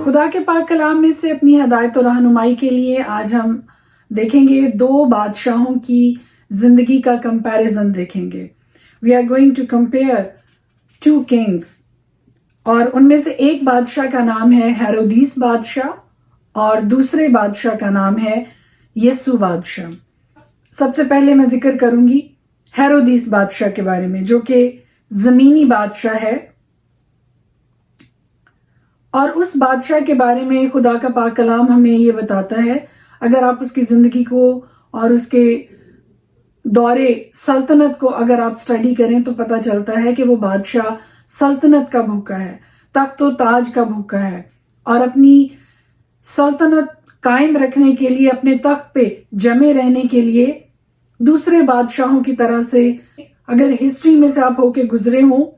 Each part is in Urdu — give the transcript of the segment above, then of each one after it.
خدا کے پاک کلام میں سے اپنی ہدایت و رہنمائی کے لیے آج ہم دیکھیں گے 2 بادشاہوں کی زندگی کا کمپیریزن دیکھیں گے. We are going to compare 2 kings اور ان میں سے ایک بادشاہ کا نام ہے ہیرودیس بادشاہ اور دوسرے بادشاہ کا نام ہے یسوع بادشاہ. سب سے پہلے میں ذکر کروں گی ہیرودیس بادشاہ کے بارے میں جو کہ زمینی بادشاہ ہے. اور اس بادشاہ کے بارے میں خدا کا پاک کلام ہمیں یہ بتاتا ہے، اگر آپ اس کی زندگی کو اور اس کے دور سلطنت کو اگر آپ سٹڈی کریں تو پتہ چلتا ہے کہ وہ بادشاہ سلطنت کا بھوکا ہے، تخت و تاج کا بھوکا ہے، اور اپنی سلطنت قائم رکھنے کے لیے، اپنے تخت پہ جمے رہنے کے لیے دوسرے بادشاہوں کی طرح سے اگر ہسٹری میں سے آپ ہو کے گزرے ہوں،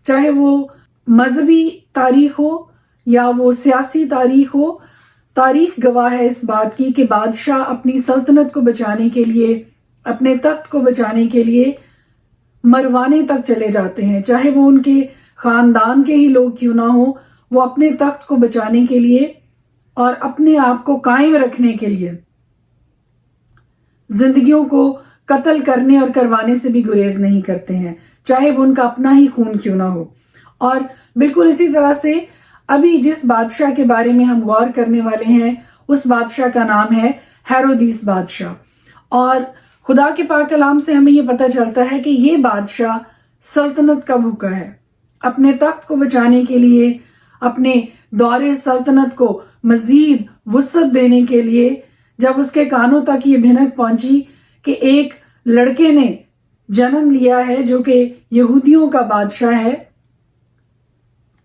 چاہے وہ مذہبی تاریخ ہو یا وہ سیاسی تاریخ ہو، تاریخ گواہ ہے اس بات کی کہ بادشاہ اپنی سلطنت کو بچانے کے لیے، اپنے تخت کو بچانے کے لیے مروانے تک چلے جاتے ہیں، چاہے وہ ان کے خاندان کے ہی لوگ کیوں نہ ہوں. وہ اپنے تخت کو بچانے کے لیے اور اپنے آپ کو قائم رکھنے کے لیے زندگیوں کو قتل کرنے اور کروانے سے بھی گریز نہیں کرتے ہیں، چاہے وہ ان کا اپنا ہی خون کیوں نہ ہو. اور بالکل اسی طرح سے ابھی جس بادشاہ کے بارے میں ہم غور کرنے والے ہیں اس بادشاہ کا نام ہے ہیرودیس بادشاہ. اور خدا کے پاک کلام سے ہمیں یہ پتہ چلتا ہے کہ یہ بادشاہ سلطنت کا بھوکا ہے. اپنے تخت کو بچانے کے لیے، اپنے دور سلطنت کو مزید وسعت دینے کے لیے، جب اس کے کانوں تک یہ بھنک پہنچی کہ ایک لڑکے نے جنم لیا ہے جو کہ یہودیوں کا بادشاہ ہے،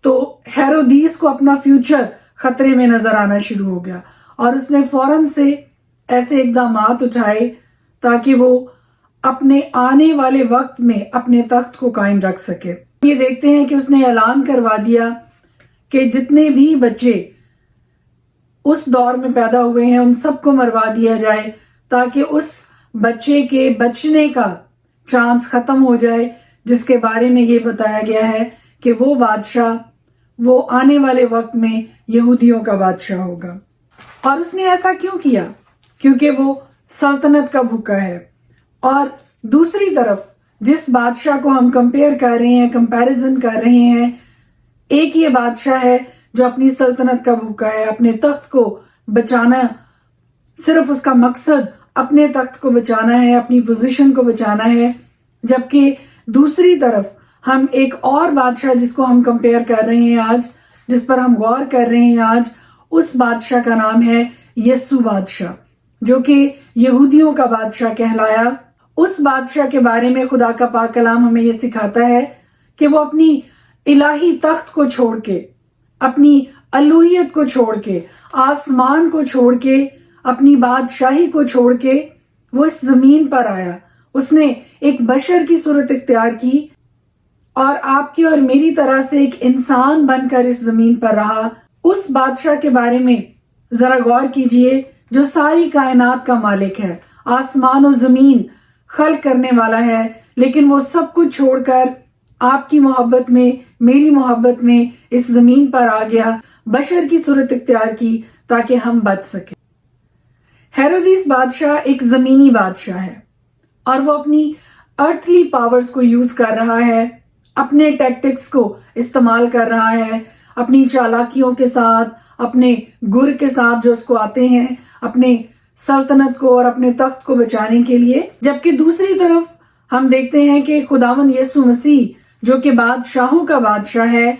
تو ہیرودیس کو اپنا فیوچر خطرے میں نظر آنا شروع ہو گیا اور اس نے فوراً سے ایسے اقدامات اٹھائے تاکہ وہ اپنے آنے والے وقت میں اپنے تخت کو قائم رکھ سکے. یہ دیکھتے ہیں کہ اس نے اعلان کروا دیا کہ جتنے بھی بچے اس دور میں پیدا ہوئے ہیں ان سب کو مروا دیا جائے تاکہ اس بچے کے بچنے کا چانس ختم ہو جائے، جس کے بارے میں یہ بتایا گیا ہے کہ وہ بادشاہ وہ آنے والے وقت میں یہودیوں کا بادشاہ ہوگا. اور اس نے ایسا کیوں کیا؟ کیونکہ وہ سلطنت کا بھوکا ہے. اور دوسری طرف جس بادشاہ کو ہم کمپیئر کر رہے ہیں، کمپیریزن کر رہے ہیں، ایک یہ بادشاہ ہے جو اپنی سلطنت کا بھوکا ہے، اپنے تخت کو بچانا، صرف اس کا مقصد اپنے تخت کو بچانا ہے، اپنی پوزیشن کو بچانا ہے. جبکہ دوسری طرف ہم ایک اور بادشاہ جس کو ہم کمپیئر کر رہے ہیں آج، جس پر ہم غور کر رہے ہیں آج، اس بادشاہ کا نام ہے یسوع بادشاہ جو کہ یہودیوں کا بادشاہ کہلایا. اس بادشاہ کے بارے میں خدا کا پاک کلام ہمیں یہ سکھاتا ہے کہ وہ اپنی الہی تخت کو چھوڑ کے، اپنی الوہیت کو چھوڑ کے، آسمان کو چھوڑ کے، اپنی بادشاہی کو چھوڑ کے وہ اس زمین پر آیا. اس نے ایک بشر کی صورت اختیار کی اور آپ کی اور میری طرح سے ایک انسان بن کر اس زمین پر رہا. اس بادشاہ کے بارے میں ذرا غور کیجئے جو ساری کائنات کا مالک ہے، آسمان و زمین خلق کرنے والا ہے، لیکن وہ سب کچھ چھوڑ کر آپ کی محبت میں، میری محبت میں اس زمین پر آ گیا، بشر کی صورت اختیار کی تاکہ ہم بچ سکیں. ہیرودیس بادشاہ ایک زمینی بادشاہ ہے اور وہ اپنی ارتھلی پاورز کو یوز کر رہا ہے، اپنے ٹیکٹکس کو استعمال کر رہا ہے، اپنی چالاکیوں کے ساتھ، اپنے گر کے ساتھ جو اس کو آتے ہیں، اپنے سلطنت کو اور اپنے تخت کو بچانے کے لیے. جبکہ دوسری طرف ہم دیکھتے ہیں کہ خداوند یسوع مسیح جو کہ بادشاہوں کا بادشاہ ہے،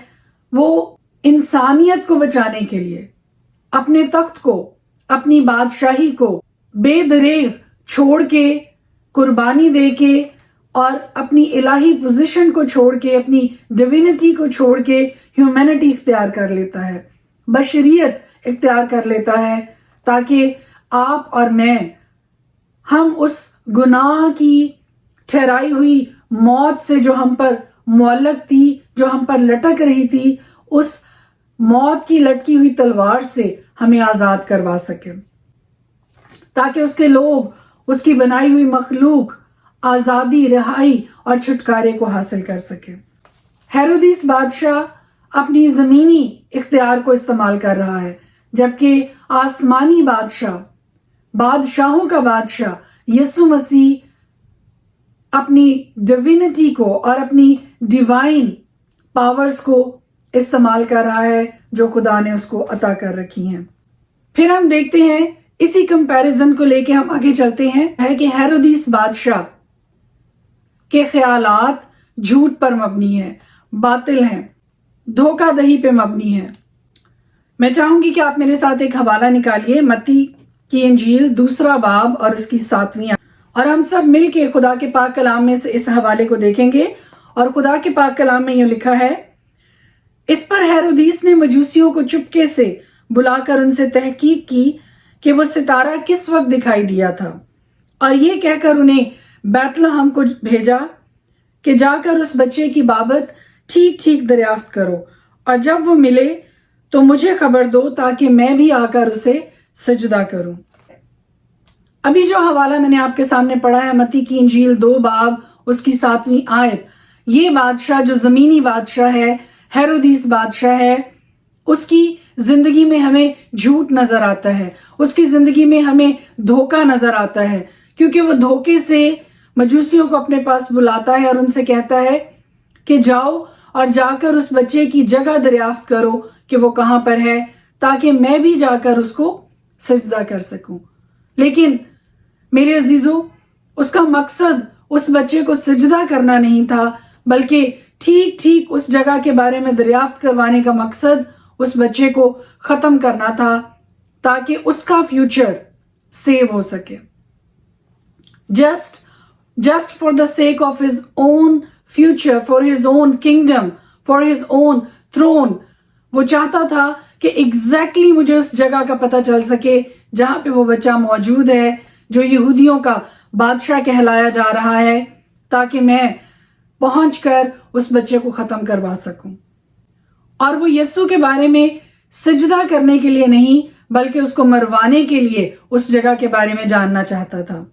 وہ انسانیت کو بچانے کے لیے اپنے تخت کو، اپنی بادشاہی کو بے دریغ چھوڑ کے، قربانی دے کے اور اپنی الہی پوزیشن کو چھوڑ کے، اپنی ڈیوینٹی کو چھوڑ کے ہیومینٹی اختیار کر لیتا ہے، بشریت اختیار کر لیتا ہے تاکہ آپ اور میں، ہم اس گناہ کی ٹھہرائی ہوئی موت سے جو ہم پر معلق تھی، جو ہم پر لٹک رہی تھی، اس موت کی لٹکی ہوئی تلوار سے ہمیں آزاد کروا سکے تاکہ اس کے لوگ، اس کی بنائی ہوئی مخلوق آزادی، رہائی اور چھٹکارے کو حاصل کر سکے. ہیرودیس بادشاہ اپنی زمینی اختیار کو استعمال کر رہا ہے، جبکہ آسمانی بادشاہ، بادشاہوں کا بادشاہ یسوع مسیح اپنی ڈیوینٹی کو اور اپنی ڈیوائن پاورز کو استعمال کر رہا ہے جو خدا نے اس کو عطا کر رکھی ہیں۔ پھر ہم دیکھتے ہیں اسی کمپیریزن کو لے کے ہم آگے چلتے ہیں، ہے کہ ہیرودیس بادشاہ کے خیالات جھوٹ پر مبنی ہیں، باطل ہیں، دھوکہ دہی پہ مبنی ہیں۔ میں چاہوں گی کہ آپ میرے ساتھ ایک حوالہ نکالیے، متی کی انجیل 2 باب اور اس کی 7ویں، اور ہم سب مل کے خدا کے پاک کلام میں سے اس حوالے کو دیکھیں گے۔ اور خدا کے پاک کلام میں یہ لکھا ہے، اس پر ہیرودیس نے مجوسیوں کو چپکے سے بلا کر ان سے تحقیق کی کہ وہ ستارہ کس وقت دکھائی دیا تھا، اور یہ کہہ کر انہیں بیت لحم کو بھیجا کہ جا کر اس بچے کی بابت ٹھیک ٹھیک دریافت کرو، اور جب وہ ملے تو مجھے خبر دو تاکہ میں بھی آ کر اسے سجدہ کروں۔ ابھی جو حوالہ میں نے آپ کے سامنے پڑھا ہے، متی کی انجیل 2 باب اس کی 7ویں آیت، یہ بادشاہ جو زمینی بادشاہ ہے، ہیرودیس بادشاہ ہے، اس کی زندگی میں ہمیں جھوٹ نظر آتا ہے، اس کی زندگی میں ہمیں دھوکہ نظر آتا ہے، کیونکہ وہ دھوکے سے مجوسیوں کو اپنے پاس بلاتا ہے اور ان سے کہتا ہے کہ جاؤ اور جا کر اس بچے کی جگہ دریافت کرو کہ وہ کہاں پر ہے، تاکہ میں بھی جا کر اس کو سجدہ کر سکوں۔ لیکن میرے عزیزو، اس کا مقصد اس بچے کو سجدہ کرنا نہیں تھا، بلکہ ٹھیک ٹھیک اس جگہ کے بارے میں دریافت کروانے کا مقصد اس بچے کو ختم کرنا تھا تاکہ اس کا فیوچر سیو ہو سکے۔ just for the sake of his own future, for his own kingdom, for his own throne، وہ چاہتا تھا کہ ایگزیکٹلی مجھے اس جگہ کا پتہ چل سکے جہاں پہ وہ بچہ موجود ہے جو یہودیوں کا بادشاہ کہلایا جا رہا ہے، تاکہ میں پہنچ کر اس بچے کو ختم کروا سکوں۔ اور وہ یسوع کے بارے میں سجدہ کرنے کے لیے نہیں، بلکہ اس کو مروانے کے لیے اس جگہ کے بارے میں جاننا چاہتا تھا۔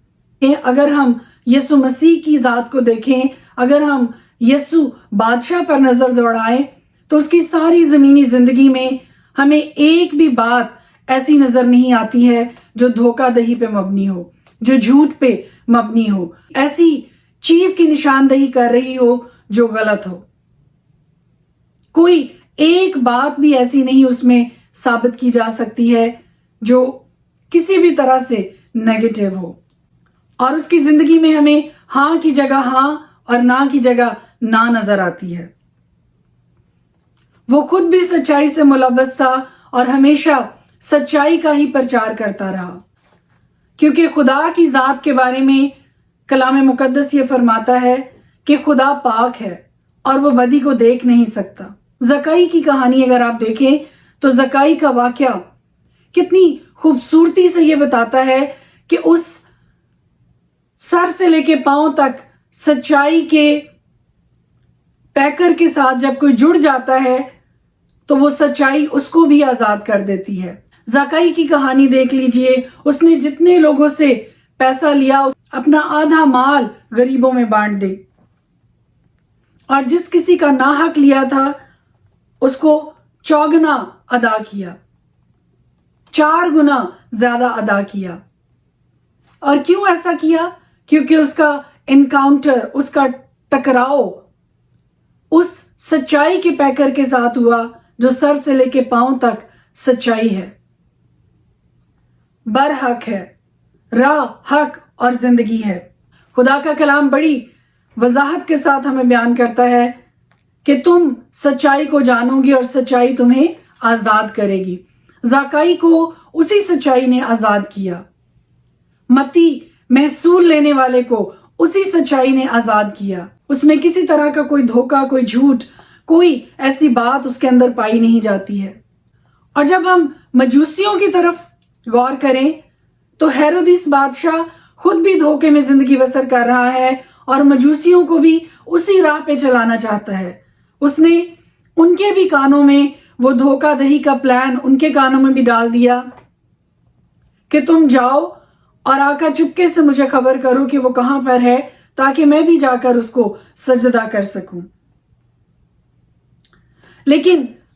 اگر ہم یسوع مسیح کی ذات کو دیکھیں، اگر ہم یسوع بادشاہ پر نظر دوڑائیں، تو اس کی ساری زمینی زندگی میں ہمیں ایک بھی بات ایسی نظر نہیں آتی ہے جو دھوکہ دہی پہ مبنی ہو، جو جھوٹ پہ مبنی ہو، ایسی چیز کی نشاندہی کر رہی ہو جو غلط ہو۔ کوئی ایک بات بھی ایسی نہیں اس میں ثابت کی جا سکتی ہے جو کسی بھی طرح سے نیگیٹو ہو، اور اس کی زندگی میں ہمیں ہاں کی جگہ ہاں اور نہ کی جگہ نہ نظر آتی ہے۔ وہ خود بھی سچائی سے ملوث تھا اور ہمیشہ سچائی کا ہی پرچار کرتا رہا، کیونکہ خدا کی ذات کے بارے میں کلام مقدس یہ فرماتا ہے کہ خدا پاک ہے اور وہ بدی کو دیکھ نہیں سکتا۔ زکائی کی کہانی اگر آپ دیکھیں تو زکائی کا واقعہ کتنی خوبصورتی سے یہ بتاتا ہے کہ اس سر سے لے کے پاؤں تک سچائی کے پیکر کے ساتھ جب کوئی جڑ جاتا ہے تو وہ سچائی اس کو بھی آزاد کر دیتی ہے۔ زکائی کی کہانی دیکھ لیجئے، اس نے جتنے لوگوں سے پیسہ لیا اپنا آدھا مال غریبوں میں بانٹ دے، اور جس کسی کا ناحق لیا تھا اس کو 4 گنا ادا کیا، 4 گنا زیادہ ادا کیا۔ اور کیوں ایسا کیا؟ کیونکہ اس کا انکاؤنٹر، اس کا ٹکراؤ اس سچائی کے پیکر کے ساتھ ہوا جو سر سے لے کے پاؤں تک سچائی ہے، برحق ہے، راہ، حق اور زندگی ہے۔ خدا کا کلام بڑی وضاحت کے ساتھ ہمیں بیان کرتا ہے کہ تم سچائی کو جانو گے اور سچائی تمہیں آزاد کرے گی۔ زکائی کو اسی سچائی نے آزاد کیا، متی محصول لینے والے کو اسی سچائی نے آزاد کیا۔ اس میں کسی طرح کا کوئی دھوکہ، کوئی جھوٹ، کوئی ایسی بات اس کے اندر پائی نہیں جاتی ہے۔ اور جب ہم مجوسیوں کی طرف غور کریں تو ہیرودیس بادشاہ خود بھی دھوکے میں زندگی بسر کر رہا ہے اور مجوسیوں کو بھی اسی راہ پہ چلانا چاہتا ہے۔ اس نے ان کے بھی کانوں میں وہ دھوکہ دہی کا پلان ان کے کانوں میں بھی ڈال دیا کہ تم جاؤ اور آ کر چپکے سے مجھے خبر کرو کہ وہ کہاں پر ہے، تاکہ میں بھی جا کر اس کو سجدہ کر سکوں۔ لیکن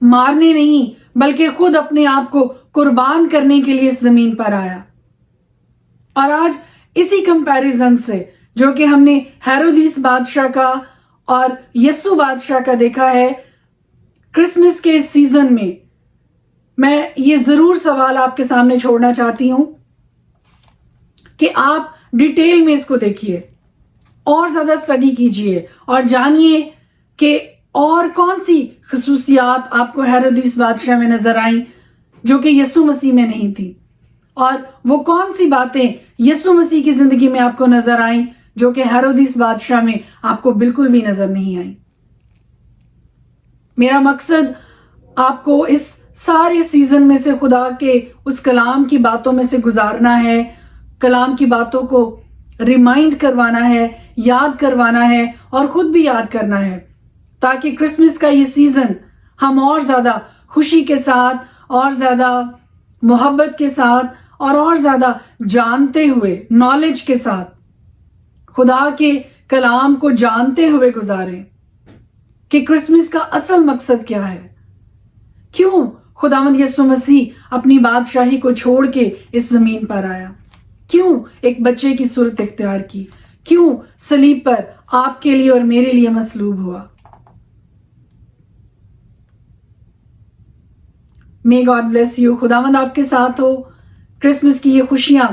مارنے نہیں بلکہ خود اپنے آپ کو قربان کرنے کے لیے اس زمین پر آیا. اور آج اسی کمپیریزن سے جو کہ ہم نے ہیرودیس بادشاہ کا اور یسوع بادشاہ کا دیکھا ہے، کرسمس کے اس سیزن میں یہ ضرور سوال آپ کے سامنے چھوڑنا چاہتی ہوں کہ آپ ڈیٹیل میں اس کو دیکھیے، اور زیادہ اسٹڈی کیجئے اور جانیے کہ اور کون سی خصوصیات آپ کو ہیرودیس بادشاہ میں نظر آئیں جو کہ یسوع مسیح میں نہیں تھی، اور وہ کون سی باتیں یسوع مسیح کی زندگی میں آپ کو نظر آئیں جو کہ ہیرودیس بادشاہ میں آپ کو بالکل بھی نظر نہیں آئیں. میرا مقصد آپ کو اس سارے سیزن میں سے خدا کے اس کلام کی باتوں میں سے گزارنا ہے، کلام کی باتوں کو ریمائنڈ کروانا ہے، یاد کروانا ہے اور خود بھی یاد کرنا ہے، تاکہ کرسمس کا یہ سیزن ہم اور زیادہ خوشی کے ساتھ، اور زیادہ محبت کے ساتھ، اور زیادہ جانتے ہوئے، نالج کے ساتھ، خدا کے کلام کو جانتے ہوئے گزاریں کہ کرسمس کا اصل مقصد کیا ہے، کیوں خداوند یسوع مسیح اپنی بادشاہی کو چھوڑ کے اس زمین پر آیا، کیوں ایک بچے کی صورت اختیار کی، کیوں صلیب پر آپ کے لیے اور میرے لیے مصلوب ہوا. May God bless you. خداوند آپ کے ساتھ ہو. کرسمس کی یہ خوشیاں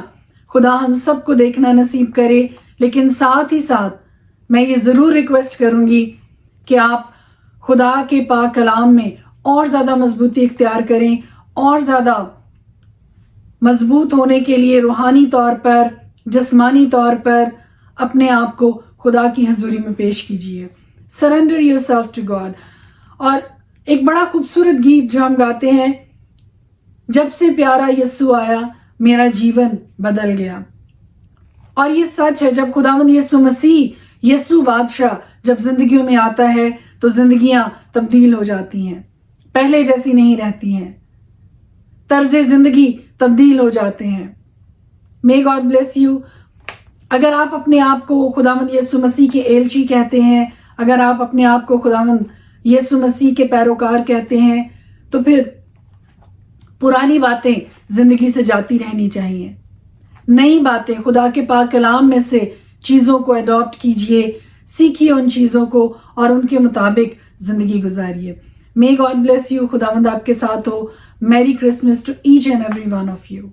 خدا ہم سب کو دیکھنا نصیب کرے، لیکن ساتھ ہی ساتھ میں یہ ضرور ریکویسٹ کروں گی کہ آپ خدا کے پاک کلام میں اور زیادہ مضبوطی اختیار کریں، اور زیادہ مضبوط ہونے کے لیے روحانی طور پر، جسمانی طور پر اپنے آپ کو خدا کی حضوری میں پیش کیجیے. Surrender yourself to God. اور ایک بڑا خوبصورت گیت جو ہم گاتے ہیں، جب سے پیارا یسوع آیا میرا جیون بدل گیا. اور یہ سچ ہے، جب خداوند یسوع مسیح، یسوع بادشاہ جب زندگیوں میں آتا ہے تو زندگیاں تبدیل ہو جاتی ہیں، پہلے جیسی نہیں رہتی ہیں، طرز زندگی تبدیل ہو جاتے ہیں. May God bless you. اگر آپ اپنے آپ کو خداوند یسوع مسیح کے ایلچی کہتے ہیں، اگر آپ اپنے آپ کو خداوند یسوع مسیح کے پیروکار کہتے ہیں، تو پھر پرانی باتیں زندگی سے جاتی رہنی چاہیے. نئی باتیں خدا کے پاک کلام میں سے چیزوں کو اڈاپٹ کیجئے، سیکھیے ان چیزوں کو اور ان کے مطابق زندگی گزاریے. May God bless you. خداوند آپ کے ساتھ ہو. Merry Christmas to each and every one of you.